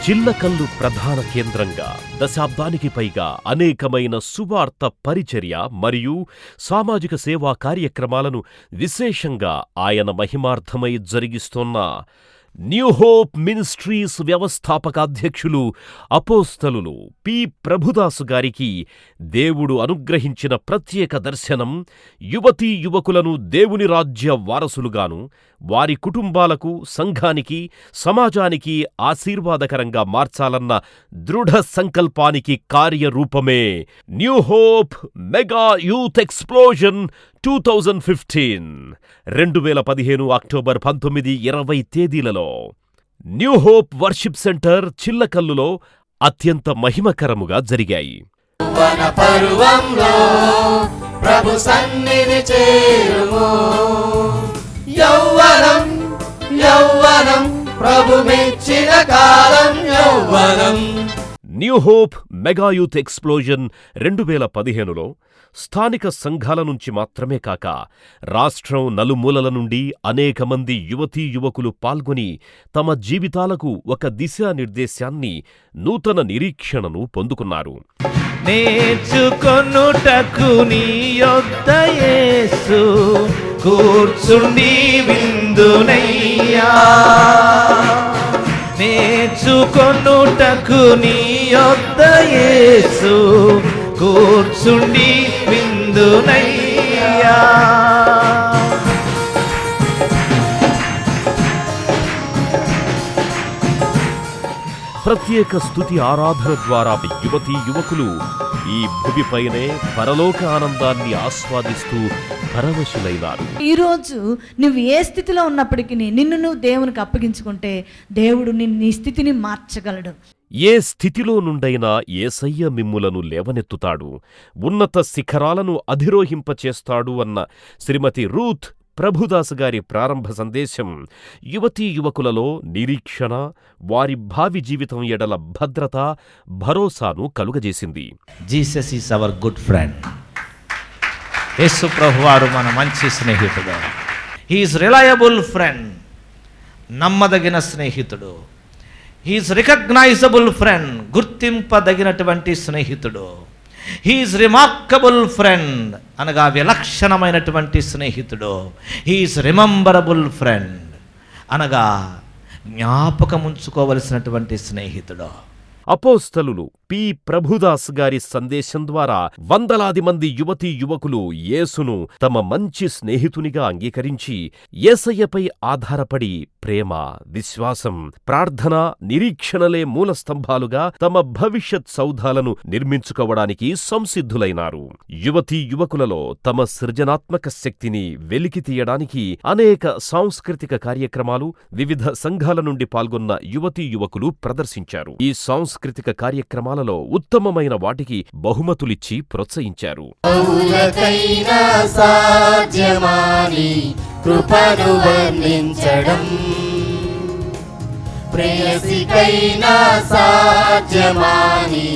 చిల్లకల్లు ప్రధాన కేంద్రంగా దశాబ్దానికి పైగా అనేకమైన సువార్త పరిచర్య మరియు సామాజిక సేవా కార్యక్రమాలను విశేషంగా ఆయన మహిమార్థమై జరిగిస్తున్న న్యూ హోప్ మినిస్ట్రీస్ వ్యవస్థాపక అధ్యక్షులు అపోస్తలులు పి. ప్రభుదాసు గారికి దేవుడు అనుగ్రహించిన ప్రత్యేక దర్శనం యువతీ యువకులను దేవుని రాజ్య వారసులుగాను, వారి కుటుంబాలకు, సంఘానికి, సమాజానికి ఆశీర్వాదకరంగా మార్చాలన్న దృఢ సంకల్పానికి కార్యరూపమే new hope mega youth explosion 2015 2015 October 19, 20 తేదీలలో న్యూ హోప్ వర్షిప్ సెంటర్ చిల్లకల్లులో అత్యంత మహిమకరముగా జరిగాయి. ప్రభు సన్నిధి చేరుము, యౌవనం యౌవనం ప్రభు మెచ్చిన కాలం యౌవనం. New hope mega youth explosion 2015లో స్థానిక సంఘాల నుంచి మాత్రమే కాక రాష్ట్రం నలుమూలల నుండి అనేక మంది యువతీ యువకులు పాల్గొని తమ జీవితాలకు ఒక దిశానిర్దేశాన్ని, నూతన నిరీక్షణను పొందుకున్నారు. నేర్చుకొనుటకు నీ యొద్ద యేసు కూర్చుండి విందునయ్యా, నేర్చుకొనుటకు నీ యొద్ద యేసు కూర్చుండి విందునయ్యా. ప్రత్యేక స్తుతి ఆరాధన ద్వారా యువతీ యువకులు ఈ భూమిపైనే పరలోక ఆనందాన్ని ఆస్వాదిస్తూ పరవశులైనారు. ఈరోజు నువ్వు ఏ స్థితిలో ఉన్నప్పటికీ నిన్ను నువ్వు దేవునికి అప్పగించుకుంటే దేవుడు నీ స్థితిని మార్చగలడు. ఏ స్థితిలో నుండైనా యేసయ్య మిమ్ములను లేవనెత్తుతాడు, ఉన్నత శిఖరాలను అధిరోహింపచేస్తాడు అన్న శ్రీమతి రూత్ ప్రభుదాసు గారి ప్రారంభ సందేశం యువతీ యువకులలో నిరీక్షణ, వారి భావి జీవితం ఎడల భద్రత, భరోసాను కలుగజేసింది. Jesus is our good friend. యేసు ప్రభువారు మన మంచి స్నేహితుడు. హీ ఈజ్ రిలయబుల్ ఫ్రెండ్, నమ్మదగిన స్నేహితుడు. హీ ఈజ్ రికగ్నైజబుల్ ఫ్రెండ్, గుర్తింపదగినటువంటి స్నేహితుడు. హీ ఈజ్ రిమార్కబుల్ ఫ్రెండ్, అనగా విలక్షణమైనటువంటి స్నేహితుడు. హీ ఈజ్ రిమెంబరబుల్ ఫ్రెండ్, అనగా జ్ఞాపకం ఉంచుకోవలసినటువంటి స్నేహితుడు. అపోస్తలులు పి. ప్రభుదాస్ గారి సందేశం ద్వారా వందలాది మంది యువతీ యువకులు యేసును తమ మంచి స్నేహితునిగా అంగీకరించి యేసయ్యపై ఆధారపడి ప్రేమ, విశ్వాసం, ప్రార్థన, నిరీక్షణలే మూలస్తంభాలుగా తమ భవిష్యత్ సౌధాలను నిర్మించుకోవడానికి సంసిద్ధులైనారు. యువతీ యువకులలో తమ సృజనాత్మక శక్తిని వెలికి తీయడానికి అనేక సాంస్కృతిక కార్యక్రమాలు వివిధ సంఘాల నుండి పాల్గొన్న యువతీ యువకులు ప్రదర్శించారు. ఈ సాంస్కృతిక కార్యక్రమాలలో ఉత్తమమైన వాటికి బహుమతులిచ్చి ప్రోత్సహించారు. కృపను వర్ణించడం, ప్రేయసికైనా సాధ్యమాని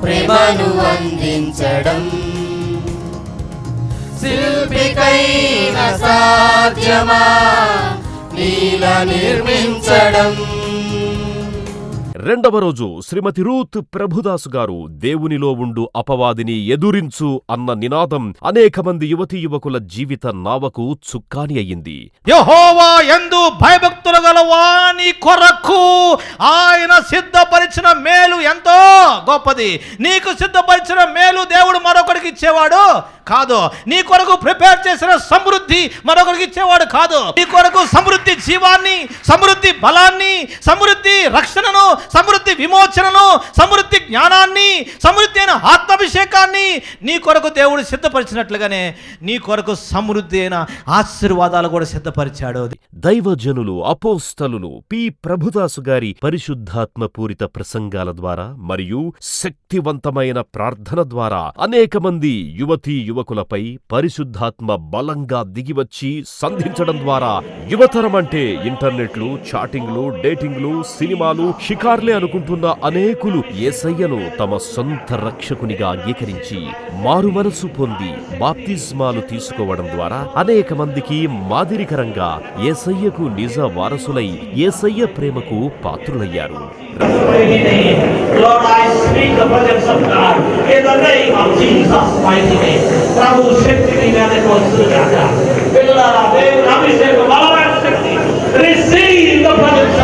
ప్రేమను అందించడం, శిల్పికైనా సాధ్యమా నీల నిర్మించడం. రెండవ రోజు శ్రీమతి రూత్ ప్రభుదాసు గారు దేవునిలో ఉండు అపవాదిని ఎదురించు అన్న నినాదం అనేక మంది యువతీ యువకుల జీవిత నావకు చుక్కాని అయ్యింది. యెహోవా యందు భయభక్తులు గల వాని కొరకు ఆయన సిద్ధపరిచిన మేలు ఎంతో గొప్పది. నీకు సిద్ధపరిచిన మేలు దేవుడు మరొకరికి ఇచ్చేవాడు కాదు. నీ కొరకు ప్రిపేర్ చేసిన సమృద్ధి మరొకరికి ఇచ్చేవాడు కాదు. నీ కొరకు సమృద్ధి జీవాన్ని, సమృద్ధి బలాన్ని, సమృద్ధి రక్షణను, సమృద్ధి విమోచనను, సమృద్ధి జ్ఞానాన్ని, సమృద్ధి అయిన ఆత్మాభిషేకాన్ని నీ కొరకు దేవుడు సిద్ధపరిచినట్లుగానే నీ కొరకు సమృద్ధి అయిన ఆశీర్వాదాలు కూడా సిద్ధపరిచాడు. దైవజనులు అపోస్తలులు పి. ప్రభుదాసు గారి పరిశుద్ధాత్మపూరిత ప్రసంగాల ద్వారా మరియు శక్తివంతమైన ప్రార్థన ద్వారా అనేక మంది యువతీ యువకులపై పరిశుద్ధాత్మ బలంగా దిగివచ్చి సంధించడం ద్వారా యువతరం అంటే ఇంటర్నెట్లు, చాటింగ్లు, డేటింగ్లు, సినిమాలు, షికారు తెల్లవార్లే అనుకుంటున్న అనేకులు యేసయ్యను తమ సొంత రక్షకునిగా అంగీకరించి మారు మనసు పొంది బాప్తిస్మాలు తీసుకోవడం ద్వారా అనేక మందికి మాదిరికరంగా యేసయ్యకు నిజ వారసులై యేసయ్య ప్రేమకు పాత్రులయ్యారు. Receive the presence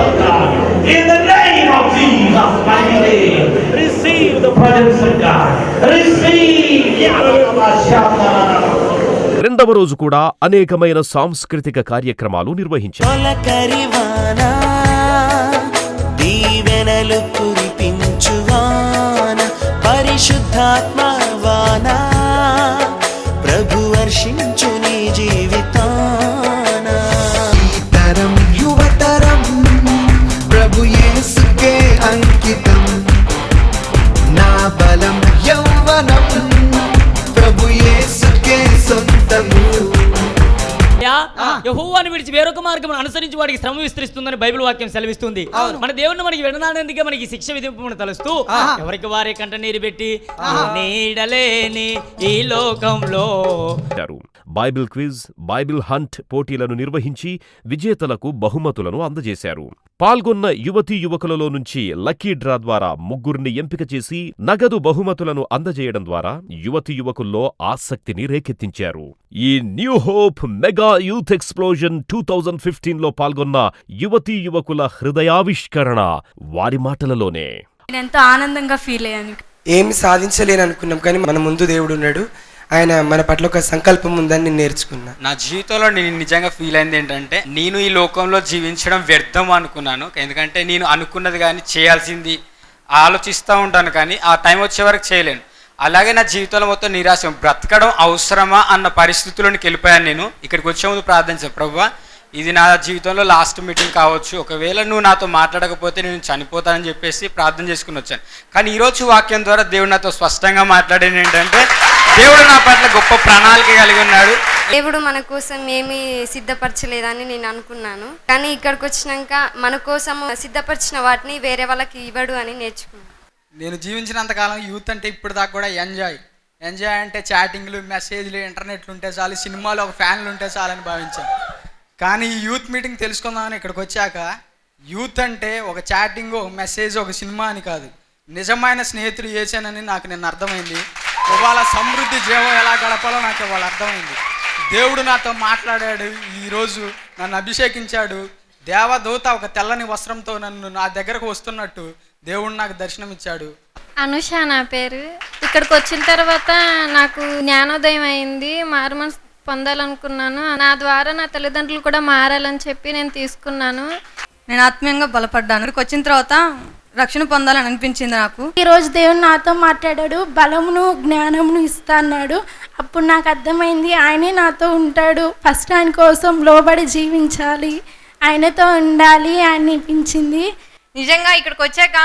of God. In the name of Jesus, mighty name. Receive the presence of God. Receive. రెండవ రోజు కూడా అనేకమైన సాంస్కృతిక కార్యక్రమాలు నిర్వహించారు. తొలకరివానా దీవెనలు కురిపించువాన పరిశుద్ధాత్మవానా ప్రభు వర్షించు నీ జీవితాన. తరం యువతరం ప్రభు యేసుకే అంకితం. నా బలం యౌవనం ప్రభు యేసుకే సొంతము. యెహోవాను విడిచి వేరొక మార్గం అనుసరించి వాడికి శ్రమ విస్తరిస్తుందని బైబిల్ వాక్యం సెలవిస్తుంది. మన దేవుడిని మనకి విడనాడేందుకే మనకి శిక్ష విధింపమని తలుస్తూ ఎవరికి వారే కంట నీరు పెట్టి నీడలేని ఈ లోకంలో బైబిల్ క్విజ్, బైబిల్ హంట్ పోటీలను నిర్వహించి విజేతలకు బహుమతులను అందజేశారు. పాల్గొన్న యువతీ యువకులలో నుంచి లక్కీ డ్రా ద్వారా ముగ్గురిని ఎంపిక చేసి నగదు బహుమతులను అందజేయడం ద్వారా యువతీ యువకుల్లో ఆసక్తిని రేకెత్తించారు. ఈ new hope mega youth explosion 2015లో పాల్గొన్న యువతీ యువకుల హృదయావిష్కరణ వారి మాటలలోనే. ఎంతో ఆనందంగా ఫీల్ అయ్యాను. ఏమి సాధించలేననుకున్నాం కానీ మన ముందు దేవుడు ఉన్నాడు. ఆయన మన పట్ల ఒక సంకల్పం ఉందని నేను నేర్చుకున్నా. నా జీవితంలో నేను నిజంగా ఫీల్ అయింది ఏంటంటే నేను ఈ లోకంలో జీవించడం వ్యర్థం అనుకున్నాను. ఎందుకంటే నేను అనుకున్నది కానీ చేయాల్సింది ఆలోచిస్తూ ఉంటాను కానీ ఆ టైం వచ్చే వరకు చేయలేను. అలాగే నా జీవితంలో మొత్తం నిరాశ, బ్రతకడం అవసరమా అన్న పరిస్థితుల్లోకి వెళ్ళిపోయాను. నేను ఇక్కడికి వచ్చే ముందు ప్రార్థించాను, ప్రభువా ఇది నా జీవితంలో లాస్ట్ మీటింగ్ కావచ్చు, ఒకవేళ నువ్వు నాతో మాట్లాడకపోతే నేను చనిపోతానని చెప్పేసి ప్రార్థన చేసుకుని వచ్చాను. కానీ ఈరోజు వాక్యం ద్వారా దేవుడు నాతో స్పష్టంగా మాట్లాడేది ఏంటంటే దేవుడు నా పట్ల గొప్ప ప్రణాళిక కలిగి ఉన్నాడు. దేవుడు మన కోసం ఏమీ సిద్ధపరచలేదని నేను అనుకున్నాను, కానీ ఇక్కడికి వచ్చినాక మన కోసం సిద్ధపరిచిన వాటిని వేరే వాళ్ళకి ఇవ్వడు అని నేర్చుకున్నాను. నేను జీవించినంతకాలం యూత్ అంటే ఇప్పుడు దాకా కూడా ఎంజాయ్ అంటే చాటింగ్లు, మెసేజ్లు, ఇంటర్నెట్లు ఉంటే చాలు, సినిమాలు ఒక ఫ్యాన్లు ఉంటే చాలని భావించాను. కానీ ఈ యూత్ మీటింగ్ తెలుసుకుందామని ఇక్కడికి వచ్చాక యూత్ అంటే ఒక చాటింగ్, ఒక మెసేజ్, ఒక సినిమా అని కాదు, నిజమైన స్నేహితులు చేశానని నాకు నిన్న అర్థమైంది. ఇవాళ సమృద్ధి జీవం ఎలా గడపాలో నాకు ఇవాళ అర్థమైంది. దేవుడు నాతో మాట్లాడాడు, ఈరోజు నన్ను అభిషేకించాడు. దేవదూత ఒక తెల్లని వస్త్రంతో నన్ను నా దగ్గరకు వస్తున్నట్టు దేవుడు నాకు దర్శనం ఇచ్చాడు. అనుష నా పేరు. ఇక్కడికి వచ్చిన తర్వాత నాకు జ్ఞానోదయం అయింది, మారుమనసు పొందాలనుకున్నాను. నా ద్వారా నా తల్లిదండ్రులు కూడా మారాలని చెప్పి నేను తీసుకున్నాను. నేను ఆత్మీయంగా బలపడ్డాను. ఇక్కడికి వచ్చిన తర్వాత రక్షణ పొందాలని అనిపించింది నాకు. ఈరోజు దేవుడు నాతో మాట్లాడాడు, బలమును జ్ఞానమును ఇస్తా అన్నాడు. అప్పుడు నాకు అర్థమైంది ఆయనే నాతో ఉంటాడు, ఫస్ట్ ఆయన కోసం లోబడి జీవించాలి, ఆయనతో ఉండాలి అని అనిపించింది. నిజంగా ఇక్కడికి వచ్చాక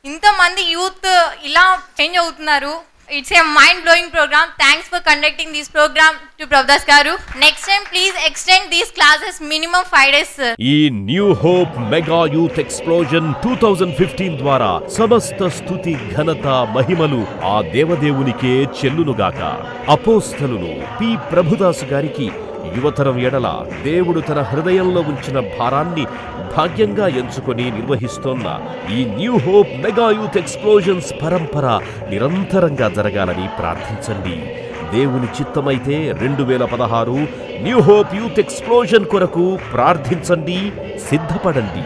ఇంతమంది యూత్ ఇలా చేంజ్ అవుతున్నారు. It's a mind blowing programme. Thanks for conducting this programme to Prabhudas garu. Next time please extend these classes minimum 5 days. ఈ new hope mega youth explosion 2015 ద్వారా సమస్త స్తుతి, ఘనత, మహిమలు ఆ దేవదేవునికే చెల్లునుగాక. అపోస్తలులు పి. ప్రభుదాసు గారికి యువతరం ఎడల దేవుడు తన హృదయంలో ఉంచిన భారాన్ని భాగ్యంగా ఎంచుకొని నిర్వహిస్తోన్న ఈ new hope mega youth explosions పరంపర నిరంతరంగా జరగాలని ప్రార్థించండి. దేవుని చిత్తమైతే 2016 న్యూ హోప్ యూత్ ఎక్స్ప్లోజన్ కొరకు ప్రార్థించండి, సిద్ధపడండి.